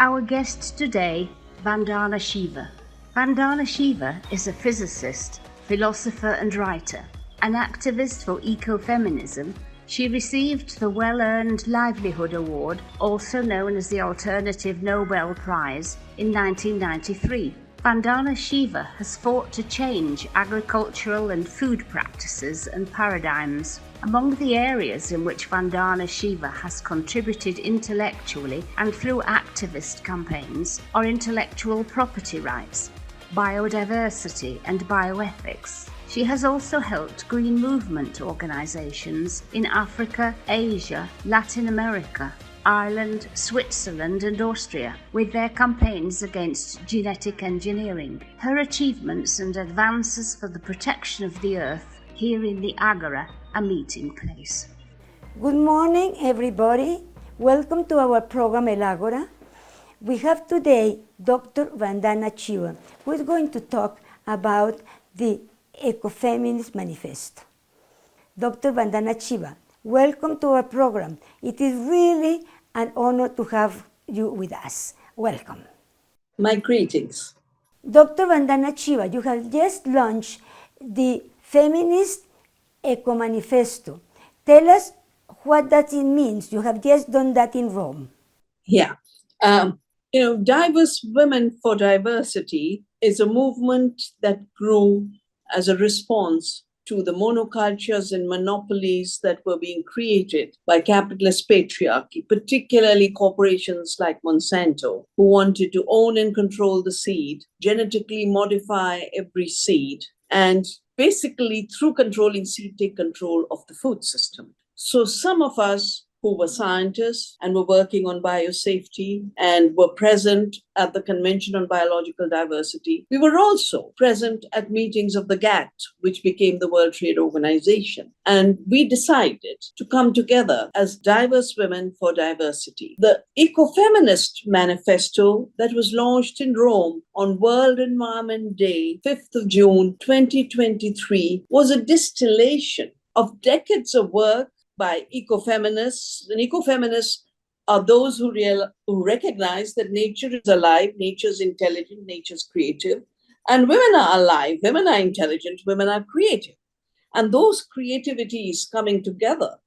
Our guest today, Vandana Shiva. Vandana Shiva is a physicist, philosopher and writer. An activist for ecofeminism, she received the well-earned Livelihood Award, also known as the Alternative Nobel Prize, in 1993. Vandana Shiva has fought to change agricultural and food practices and paradigms. Among the areas in which Vandana Shiva has contributed intellectually and through activist campaigns are intellectual property rights, biodiversity and bioethics. She has also helped green movement organisations in Africa, Asia, Latin America, Ireland, Switzerland and Austria with their campaigns against genetic engineering. Her achievements and advances for the protection of the earth here in the Agora, a meeting place. Good morning, everybody. Welcome to our program El Agora. We have today Dr. Vandana Shiva, who is going to talk about the Ecofeminismanifesto. Dr. Vandana Shiva, welcome to our program. It is really an honor to have you with us. Welcome. My greetings. Dr. Vandana Shiva, you have just launched the Feminist Ecomanifesto. Tell us what that means. You have just done that in Rome. Yeah. Diverse Women for Diversity is a movement that grew as a response to the monocultures and monopolies that were being created by capitalist patriarchy, particularly corporations like Monsanto, who wanted to own and control the seed, genetically modify every seed, and basically, through controlling seed, take control of the food system. So some of us who were scientists and were working on biosafety and were present at the Convention on Biological Diversity, we were also present at meetings of the GATT, which became the World Trade Organization. And we decided to come together as Diverse Women for Diversity. The Ecofeminist Manifesto that was launched in Rome on World Environment Day, 5th of June, 2023, was a distillation of decades of work by ecofeminists. And ecofeminists are those who recognize that nature is alive, nature is intelligent, nature is creative, and women are alive, women are intelligent, women are creative. And those creativities coming together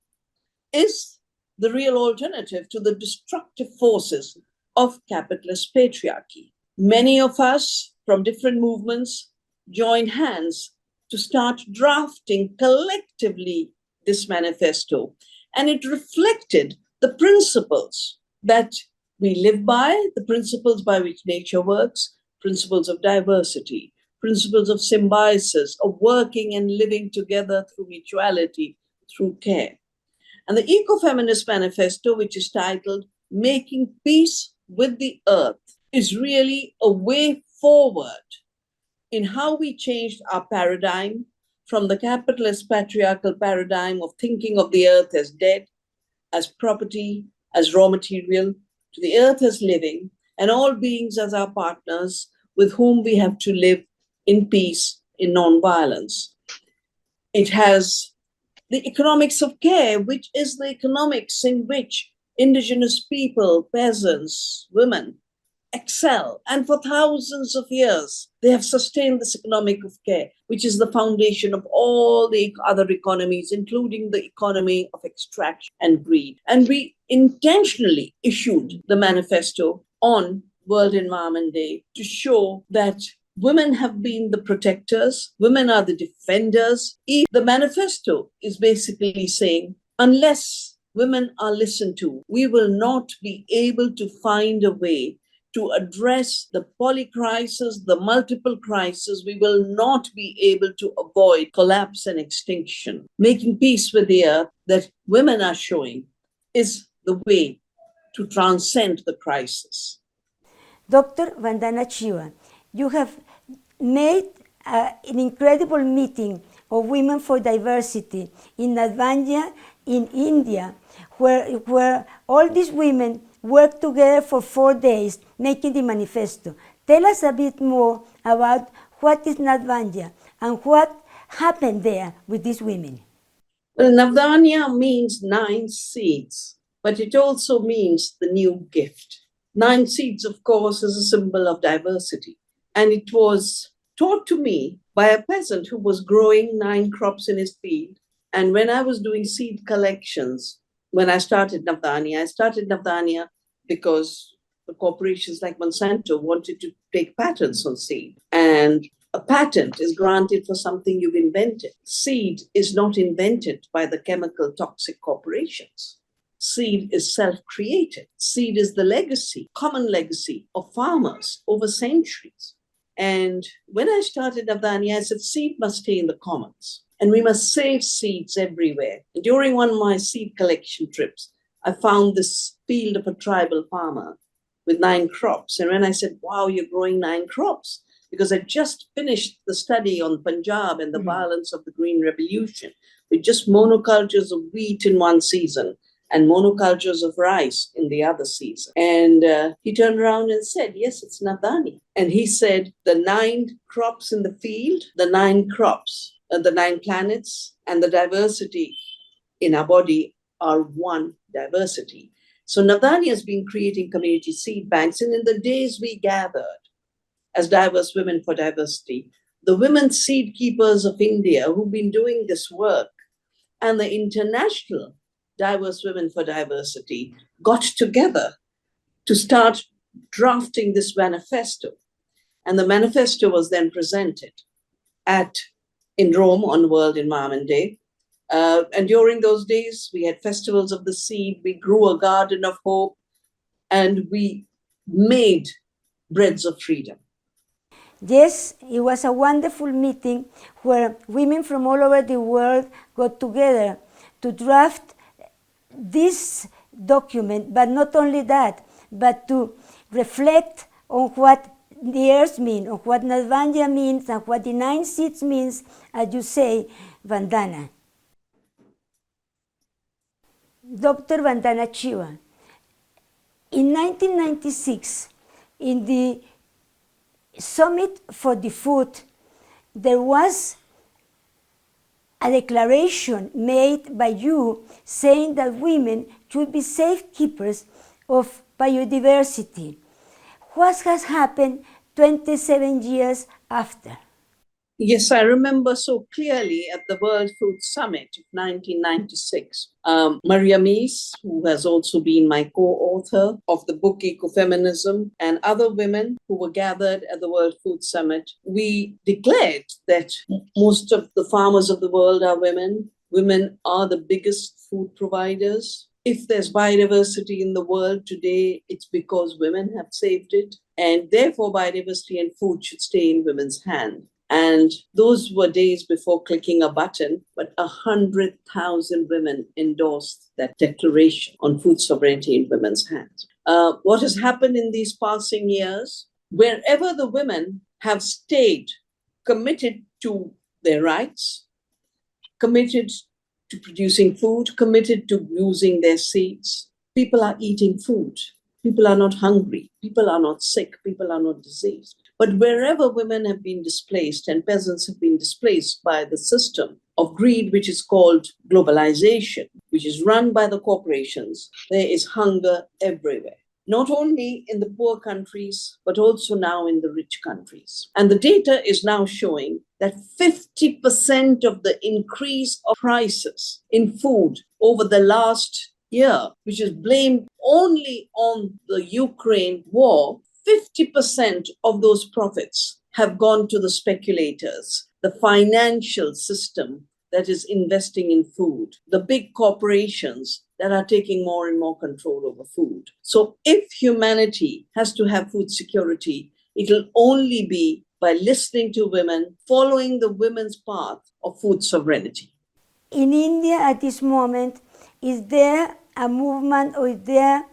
is the real alternative to the destructive forces of capitalist patriarchy. Many of us from different movements joined hands to start drafting collectively this manifesto, and it reflected the principles that we live by, the principles by which nature works, principles of diversity, principles of symbiosis, of working and living together through mutuality, through care. And the Ecofeminist Manifesto, which is titled Making Peace with the Earth, is really a way forward in how we changed our paradigm from the capitalist patriarchal paradigm of thinking of the earth as dead, as property, as raw material, to the earth as living, and all beings as our partners with whom we have to live in peace, in non-violence. It has the economics of care, which is the economics in which indigenous people, peasants, women, excel. And for thousands of years, they have sustained this economic of care, which is the foundation of all the other economies, including the economy of extraction and greed. And we intentionally issued the manifesto on World Environment Day to show that women have been the protectors, women are the defenders. The manifesto is basically saying, unless women are listened to, we will not be able to find a way to address the polycrisis, the multiple crises. We will not be able to avoid collapse and extinction. Making peace with the earth that women are showing is the way to transcend the crisis. Dr. Vandana Shiva, you have made an incredible meeting of Women for Diversity in Advanya in India, where all these women worked together for 4 days making the manifesto. Tell us a bit more about what is Navdanya and what happened there with these women. Well, Navdanya means 9 seeds, but it also means the new gift. 9 seeds, of course, is a symbol of diversity. And it was taught to me by a peasant who was growing 9 crops in his field. And when I was doing seed collections, when I started Navdanya because the corporations like Monsanto wanted to take patents on seed. And a patent is granted for something you've invented. Seed is not invented by the chemical toxic corporations. Seed is self-created. Seed is the legacy, common legacy of farmers over centuries. And when I started Navdanya, I said seed must stay in the commons. And we must save seeds everywhere. During one of my seed collection trips, I found this field of a tribal farmer with 9 crops. And when I said, wow, you're growing 9 crops, because I just finished the study on Punjab and the violence of the Green Revolution with just monocultures of wheat in one season and monocultures of rice in the other season. And he turned around and said, yes, it's Navdanya. And he said, the 9 crops in the field, the 9 crops, the 9 planets, and the diversity in our body are one diversity. So Navdanya has been creating community seed banks. And in the days we gathered as diverse women for diversity, the women seed keepers of India who've been doing this work and the international diverse women for diversity got together to start drafting this manifesto. And the manifesto was then presented in Rome on World Environment Day. And during those days, we had festivals of the seed, we grew a garden of hope, and we made breads of freedom. Yes, it was a wonderful meeting where women from all over the world got together to draft this document, but not only that, but to reflect on what the earth means, on what Navdanya means, and what the 9 seeds means, as you say, Vandana. Dr. Vandana Shiva, in 1996, in the Summit for the Food, there was a declaration made by you saying that women should be safekeepers of biodiversity. What has happened 27 years after? Yes, I remember so clearly at the World Food Summit of 1996. Maria Mies, who has also been my co-author of the book Ecofeminism, and other women who were gathered at the World Food Summit, we declared that most of the farmers of the world are women. Women are the biggest food providers. If there's biodiversity in the world today, it's because women have saved it. And therefore, biodiversity and food should stay in women's hands. And those were days before clicking a button, but 100,000 women endorsed that declaration on food sovereignty in women's hands. What has happened in these passing years, wherever the women have stayed committed to their rights, committed to producing food, committed to using their seeds, people are eating food. People are not hungry. People are not sick. People are not diseased. But wherever women have been displaced and peasants have been displaced by the system of greed, which is called globalization, which is run by the corporations, there is hunger everywhere. Not only in the poor countries, but also now in the rich countries. And the data is now showing that 50% of the increase of prices in food over the last year, which is blamed only on the Ukraine war, 50% of those profits have gone to the speculators, the financial system that is investing in food, the big corporations that are taking more and more control over food. So if humanity has to have food security, it will only be by listening to women, following the women's path of food sovereignty. In India at this moment, is there a movement or is there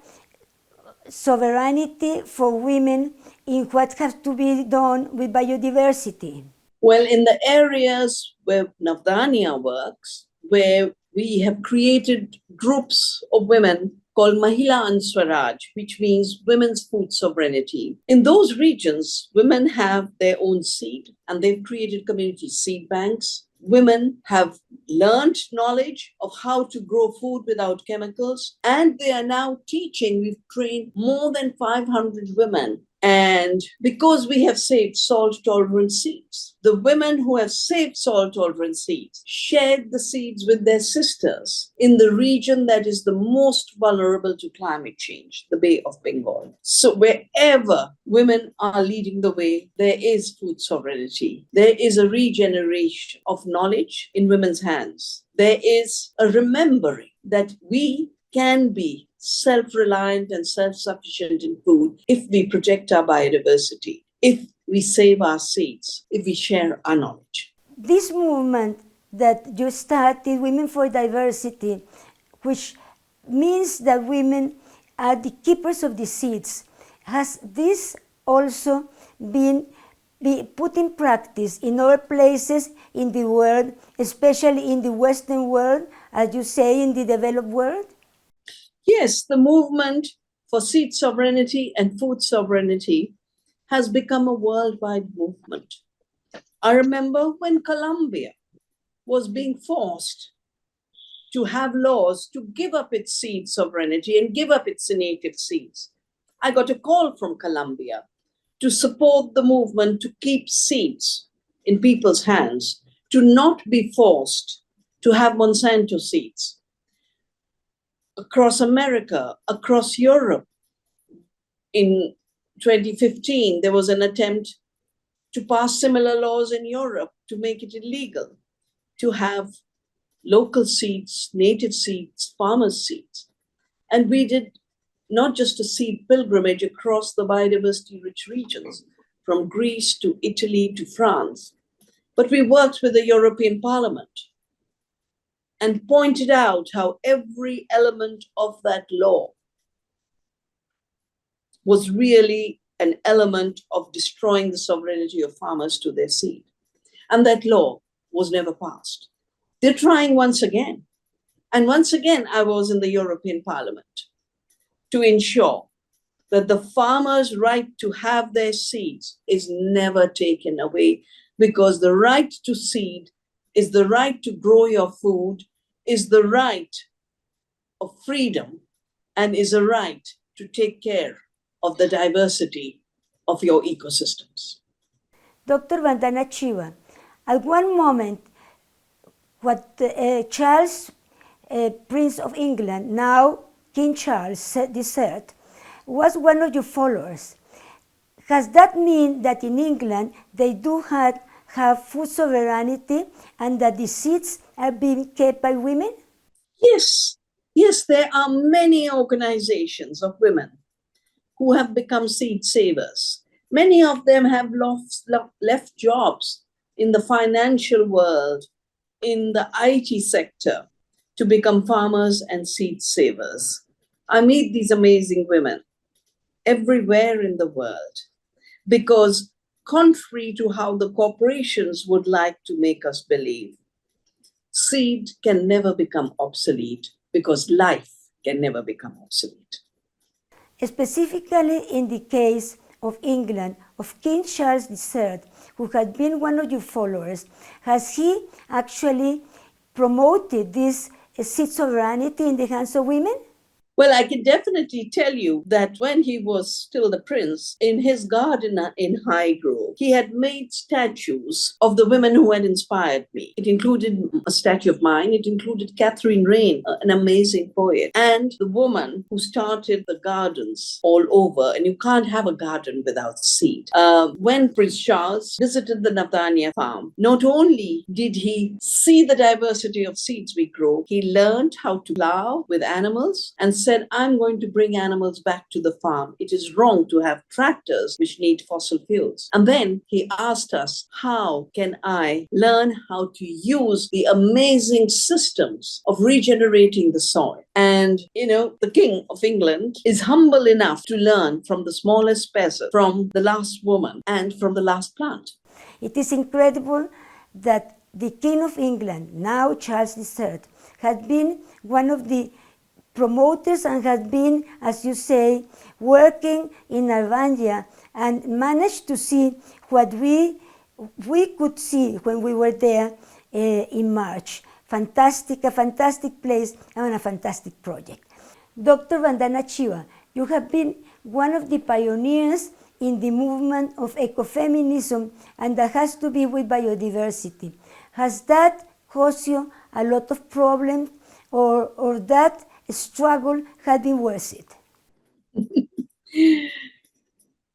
sovereignty for women in what has to be done with biodiversity? Well, in the areas where Navdanya works, where we have created groups of women called Mahila and Swaraj, which means women's food sovereignty. In those regions, women have their own seed and they've created community seed banks. women have learned knowledge of how to grow food without chemicals, and they are now teaching. We've trained more than 500 women. And because we have saved salt-tolerant seeds, the women who have saved salt-tolerant seeds shared the seeds with their sisters in the region that is the most vulnerable to climate change, the Bay of Bengal. So wherever women are leading the way, there is food sovereignty. There is a regeneration of knowledge in women's hands. There is a remembering that we can be self-reliant and self-sufficient in food if we protect our biodiversity, if we save our seeds, if we share our knowledge. This movement that you started, Women for Diversity, which means that women are the keepers of the seeds, has this also been put in practice in other places in the world, especially in the Western world, as you say, in the developed world? Yes, the movement for seed sovereignty and food sovereignty has become a worldwide movement. I remember when Colombia was being forced to have laws to give up its seed sovereignty and give up its native seeds. I got a call from Colombia to support the movement to keep seeds in people's hands, to not be forced to have Monsanto seeds. Across America, across Europe, in 2015, there was an attempt to pass similar laws in Europe to make it illegal to have local seeds, native seeds, farmers' seeds. And we did not just a seed pilgrimage across the biodiversity-rich regions, from Greece to Italy to France, but we worked with the European Parliament and pointed out how every element of that law was really an element of destroying the sovereignty of farmers to their seed. And that law was never passed. They're trying once again. And once again, I was in the European Parliament to ensure that the farmers' right to have their seeds is never taken away, because the right to seed is the right to grow your food, is the right of freedom, and is a right to take care of the diversity of your ecosystems. Dr. Vandana Shiva, at one moment, what Charles, Prince of England, now King Charles III, was one of your followers. Does that mean that in England they do have food sovereignty and that the seeds are being kept by women? Yes, yes, there are many organizations of women who have become seed savers. Many of them have left jobs in the financial world, in the IT sector, to become farmers and seed savers. I meet these amazing women everywhere in the world, because contrary to how the corporations would like to make us believe, seed can never become obsolete, because life can never become obsolete. Specifically in the case of England, of King Charles III, who had been one of your followers, has he actually promoted this seed sovereignty in the hands of women? Well, I can definitely tell you that when he was still the prince, in his garden in Highgrove, he had made statues of the women who had inspired me. It included a statue of mine. It included Catherine Raine, an amazing poet, and the woman who started the gardens all over. And you can't have a garden without seed. When Prince Charles visited the Navdanya farm, not only did he see the diversity of seeds we grow, he learned how to plow with animals and said, I'm going to bring animals back to the farm. It is wrong to have tractors which need fossil fuels. And then he asked us, how can I learn how to use the amazing systems of regenerating the soil? And, the King of England is humble enough to learn from the smallest peasant, from the last woman, and from the last plant. It is incredible that the King of England, now Charles III, had been one of the promoters and had been, as you say, working in Albania and managed to see what we could see when we were there in March. A fantastic place and a fantastic project. Dr. Vandana Shiva, you have been one of the pioneers in the movement of ecofeminism, and that has to be with biodiversity. Has that caused you a lot of problems, or that struggle had been worth it?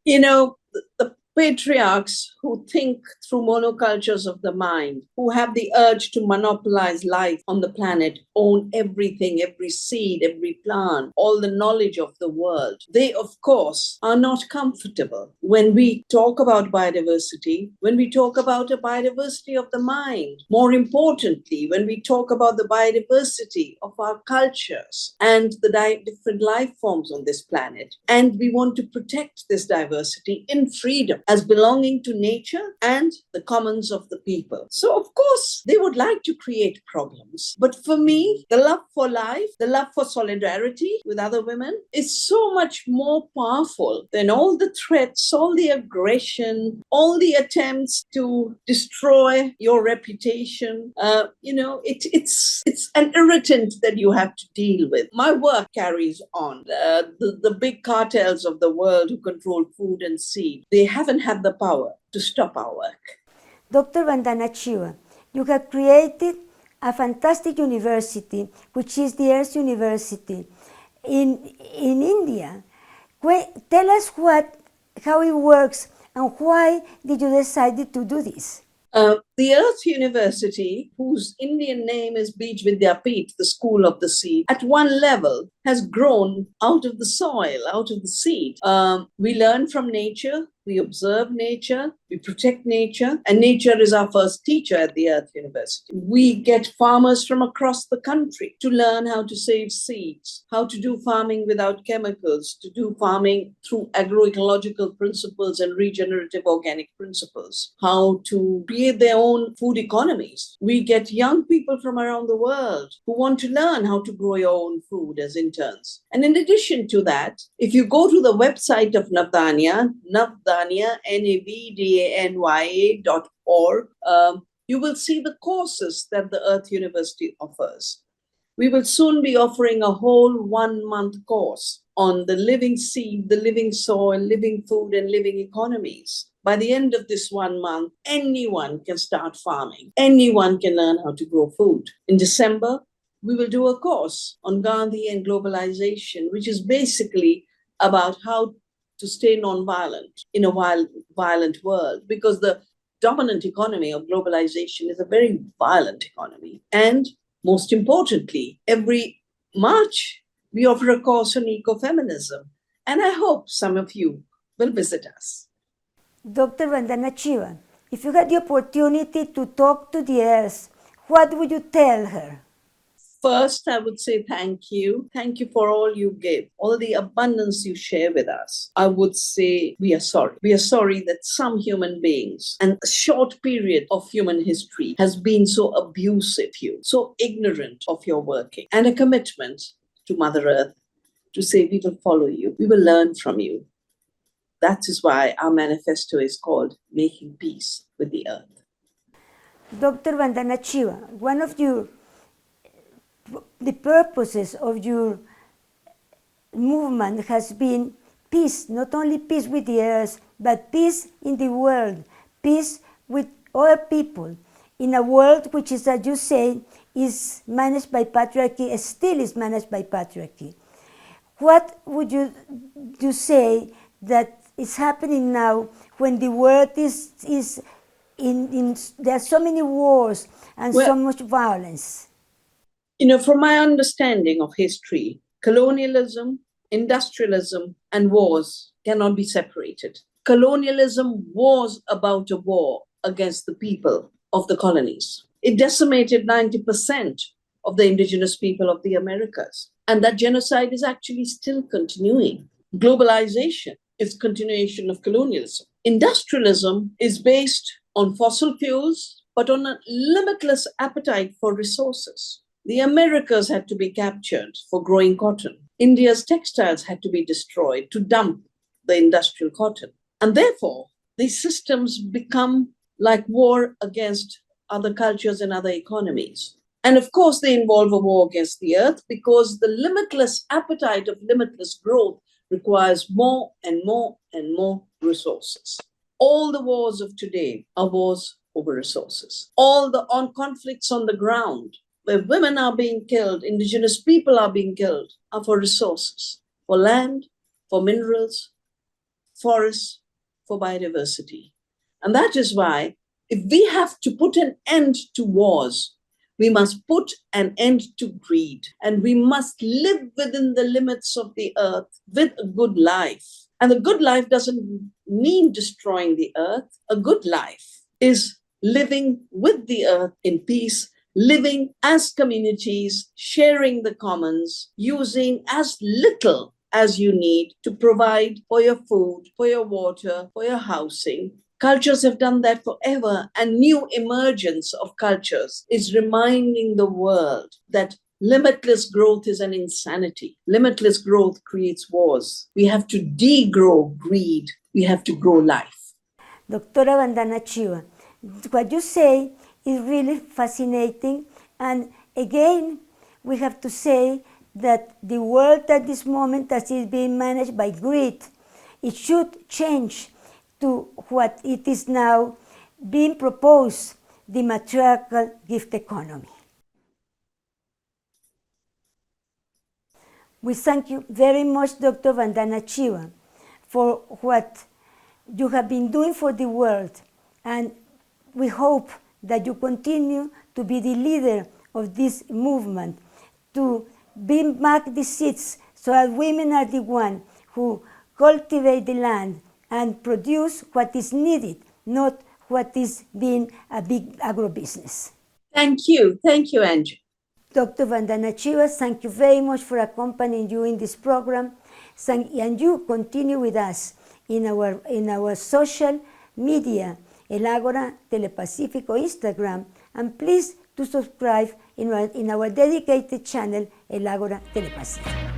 You know, the patriarchs who think through monocultures of the mind, who have the urge to monopolize life on the planet, own everything, every seed, every plant, all the knowledge of the world, they, of course, are not comfortable when we talk about biodiversity, when we talk about a biodiversity of the mind. More importantly, when we talk about the biodiversity of our cultures and the different life forms on this planet. And we want to protect this diversity in freedom as belonging to nature and the commons of the people. So, of course, they would like to create problems. But for me, the love for life, the love for solidarity with other women is so much more powerful than all the threats, all the aggression, all the attempts to destroy your reputation. It's an irritant that you have to deal with. My work carries on. The big cartels of the world who control food and seed, they haven't had the power to stop our work. Dr. Vandana Shiva, you have created a fantastic university, which is the Earth University in India. Tell us how it works and why did you decide to do this? The Earth University, whose Indian name is Bij Vidyapith, the School of the Seed, at one level has grown out of the soil, out of the seed. We learn from nature, we observe nature, we protect nature, and nature is our first teacher at the Earth University. We get farmers from across the country to learn how to save seeds, how to do farming without chemicals, to do farming through agroecological principles and regenerative organic principles, how to create their own food economies. We get young people from around the world who want to learn how to grow your own food as interns. And in addition to that, if you go to the website of Navdanya, NavDanya.org, you will see the courses that the Earth University offers. We will soon be offering a whole 1-month course on the living seed, the living soil, living food, and living economies. By the end of this 1 month, anyone can start farming. Anyone can learn how to grow food. In December, we will do a course on Gandhi and globalization, which is basically about how to stay nonviolent in a violent world, because the dominant economy of globalization is a very violent economy. And most importantly, every March, we offer a course on ecofeminism. And I hope some of you will visit us. Dr. Vandana Shiva, if you had the opportunity to talk to the earth, what would you tell her? First, I would say thank you. Thank you for all you give, all the abundance you share with us. I would say we are sorry. We are sorry that some human beings and a short period of human history has been so abusive, so ignorant of your working, and a commitment to Mother Earth to say we will follow you, we will learn from you. That is why our manifesto is called Making Peace with the Earth. Dr. Vandana Shiva, one of the purposes of your movement has been peace, not only peace with the earth, but peace in the world, peace with other people, in a world which is, as you say, is managed by patriarchy, still is managed by patriarchy. What would you say that is happening now when the world is there are so many wars and so much violence? From my understanding of history, colonialism, industrialism, and wars cannot be separated. Colonialism was about a war against the people of the colonies. It decimated 90% of the indigenous people of the Americas. And that genocide is actually still continuing. Globalization is continuation of colonialism. Industrialism is based on fossil fuels, but on a limitless appetite for resources. The Americas had to be captured for growing cotton. India's textiles had to be destroyed to dump the industrial cotton. And therefore, these systems become like war against other cultures and other economies. And of course, they involve a war against the earth because the limitless appetite of limitless growth requires more and more and more resources. All the wars of today are wars over resources. All the conflicts on the ground, where women are being killed, indigenous people are being killed, are for resources, for land, for minerals, forests, for biodiversity. And that is why, if we have to put an end to wars, we must put an end to greed, and we must live within the limits of the earth with a good life. And a good life doesn't mean destroying the earth. A good life is living with the earth in peace, living as communities, sharing the commons, using as little as you need to provide for your food, for your water, for your housing. Cultures have done that forever, and new emergence of cultures is reminding the world that limitless growth is an insanity. Limitless growth creates wars. We have to degrow greed. We have to grow life. Doctora Vandana Shiva, what you say is really fascinating, and again, we have to say that the world at this moment, as is being managed by greed, it should change to what it is now being proposed, the matriarchal gift economy. We thank you very much, Dr. Vandana Shiva, for what you have been doing for the world, and we hope that you continue to be the leader of this movement, to bring back the seeds so that women are the ones who cultivate the land and produce what is needed, not what is being a big agrobusiness. Thank you. Thank you, Angie. Dr. Vandana Shiva, thank you very much for accompanying you in this program. And you continue with us in our social media, El Agora, Telepacífico, Instagram, and please to subscribe in our dedicated channel, El Agora Telepacífico.